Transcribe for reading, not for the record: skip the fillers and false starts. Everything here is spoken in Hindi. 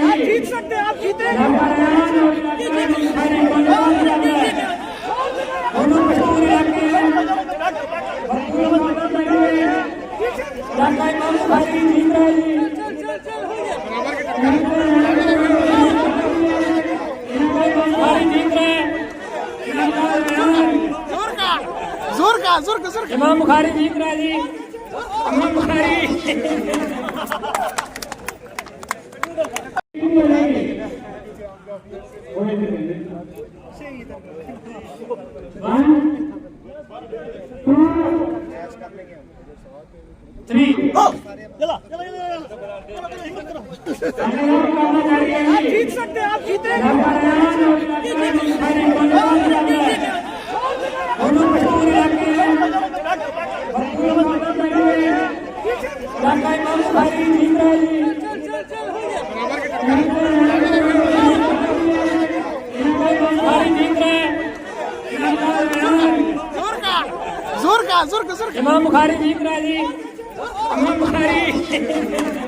आप जीत सकते हैं, आप जीते। जोर का इमाम बुखारी जीत रहा है जी। इमाम बुखारी आप जीत सकते हैं, आप जीते। जोर का इमाम बुखारी जीत रहा है जी। इमाम बुखारी